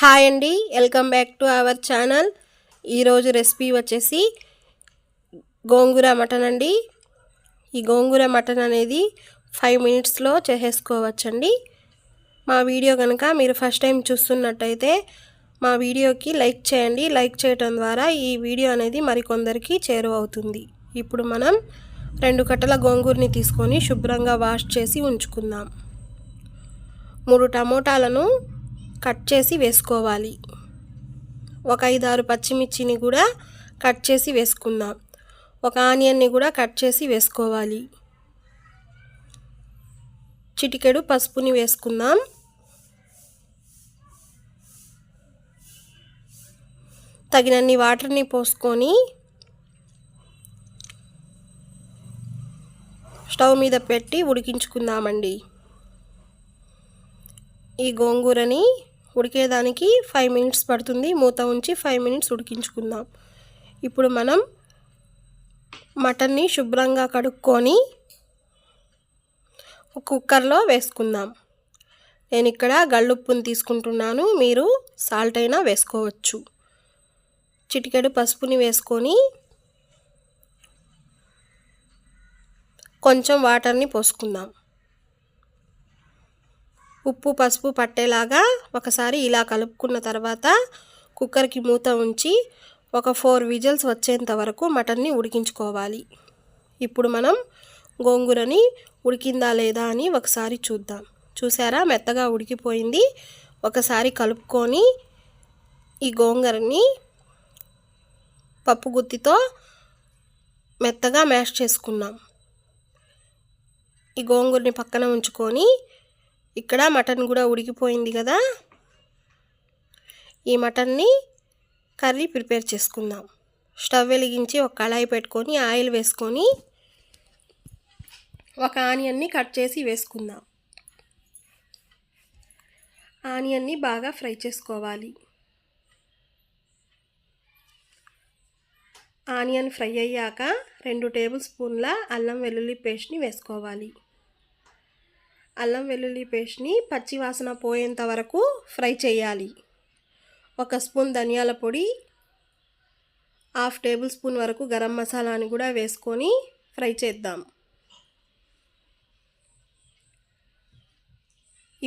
Hi అండి, welcome back to our channel. ఈరోజు recipe వచ్చేసి గోంగూర మటన్ అండి. ఈ గోంగూర మటన్ అనేది 5 మినిట్స్లో చేసేసుకోవచ్చండి. మా వీడియో కనుక మీరు ఫస్ట్ టైం చూస్తున్నట్టయితే మా వీడియోకి లైక్ చేయండి. లైక్ చేయడం ద్వారా ఈ వీడియో అనేది మరికొందరికి చేరువవుతుంది. ఇప్పుడు మనం 2 కట్టల గోంగూరని తీసుకొని శుభ్రంగా వాష్ చేసి ఉంచుకుందాం. 3 టమోటాలను కట్ చేసి వేసుకోవాలి. ఒక 5-6 పచ్చిమిర్చిని కూడా కట్ చేసి వేసుకుందాం. ఒక ఆనియన్ని కూడా కట్ చేసి వేసుకోవాలి. చిటికెడు పసుపుని వేసుకుందాం. తగినన్ని వాటర్ని పోసుకొని స్టవ్ మీద పెట్టి ఉడికించుకుందామండి. ఈ గోంగూరని ఉడికేదానికి 5 మినిట్స్ పడుతుంది. మూత ఉంచి 5 మినిట్స్ ఉడికించుకుందాం. ఇప్పుడు మనం మటన్ని శుభ్రంగా కడుక్కొని కుక్కర్లో వేసుకుందాం. నేను ఇక్కడ గళ్ళుప్పుని తీసుకుంటున్నాను, మీరు సాల్ట్ అయినా వేసుకోవచ్చు. చిటికెడు పసుపుని వేసుకొని కొంచెం వాటర్ని పోసుకుందాం. ఉప్పు పసుపు పట్టేలాగా ఒకసారి ఇలా కలుపుకున్న తర్వాత కుక్కర్కి మూత ఉంచి ఒక 4 విజిల్స్ వచ్చేంత వరకు మటన్ని ఉడికించుకోవాలి. ఇప్పుడు మనం గోంగూరని ఉడికిందా లేదా అని ఒకసారి చూద్దాం. చూసారా, మెత్తగా ఉడికిపోయింది. ఒకసారి కలుపుకొని ఈ గోంగూరని పప్పు గుత్తితో మెత్తగా మ్యాష్ చేసుకున్నాం. ఈ గోంగూరని పక్కన ఉంచుకొని ఇక్కడ మటన్ కూడా ఉడికిపోయింది కదా, ఈ మటన్ని కర్రీ ప్రిపేర్ చేసుకుందాం. స్టవ్ వెలిగించి ఒక కళాయి పెట్టుకొని ఆయిల్ వేసుకొని ఒక ఆనియన్ని కట్ చేసి వేసుకుందాం. ఆనియన్ని బాగా ఫ్రై చేసుకోవాలి. ఆనియన్ ఫ్రై అయ్యాక 2 టేబుల్ స్పూన్ల అల్లం వెల్లుల్లి పేస్ట్ని వేసుకోవాలి. అల్లం వెల్లుల్లి పేస్ట్ని పచ్చి వాసన పోయేంత వరకు ఫ్రై చేయాలి. 1 స్పూన్ ధనియాల పొడి, 1/2 టేబుల్ స్పూన్ వరకు గరం మసాలాని కూడా వేసుకొని ఫ్రై చేద్దాం.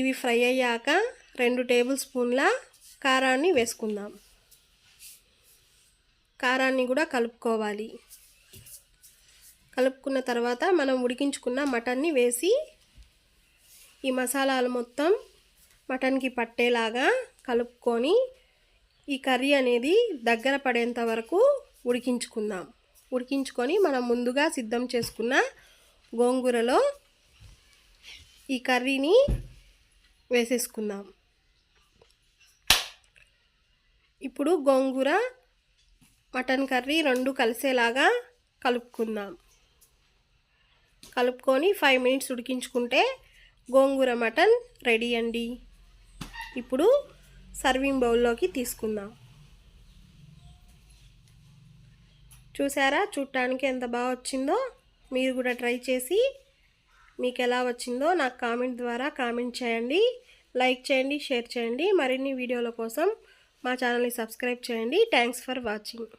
ఇవి ఫ్రై అయ్యాక 2 టేబుల్ స్పూన్ల కారాన్ని వేసుకుందాం. కారాన్ని కూడా కలుపుకోవాలి. కలుపుకున్న తర్వాత మనం ఉడికించుకున్న మటన్ని వేసి ఈ మసాలాలు మొత్తం మటన్కి పట్టేలాగా కలుపుకొని ఈ కర్రీ అనేది దగ్గర పడేంత వరకు ఉడికించుకుందాం. ఉడికించుకొని మనం ముందుగా సిద్ధం చేసుకున్న గోంగూరలో ఈ కర్రీని వేసేసుకుందాం. ఇప్పుడు గోంగూర మటన్ కర్రీ 2 కలిసేలాగా కలుపుకుందాం. కలుపుకొని 5 మినిట్స్ ఉడికించుకుంటే గోంగూర మటన్ రెడీ అండి. ఇప్పుడు సర్వింగ్ బౌల్లోకి తీసుకుందాం. చూసారా, చూడటానికి ఎంత బాగా వచ్చిందో. మీరు కూడా ట్రై చేసి మీకు ఎలా వచ్చిందో నాకు కామెంట్ ద్వారా కామెంట్ చేయండి. లైక్ చేయండి, షేర్ చేయండి. మరిన్ని వీడియోల కోసం మా ఛానల్ని సబ్స్క్రైబ్ చేయండి. Thanks for watching.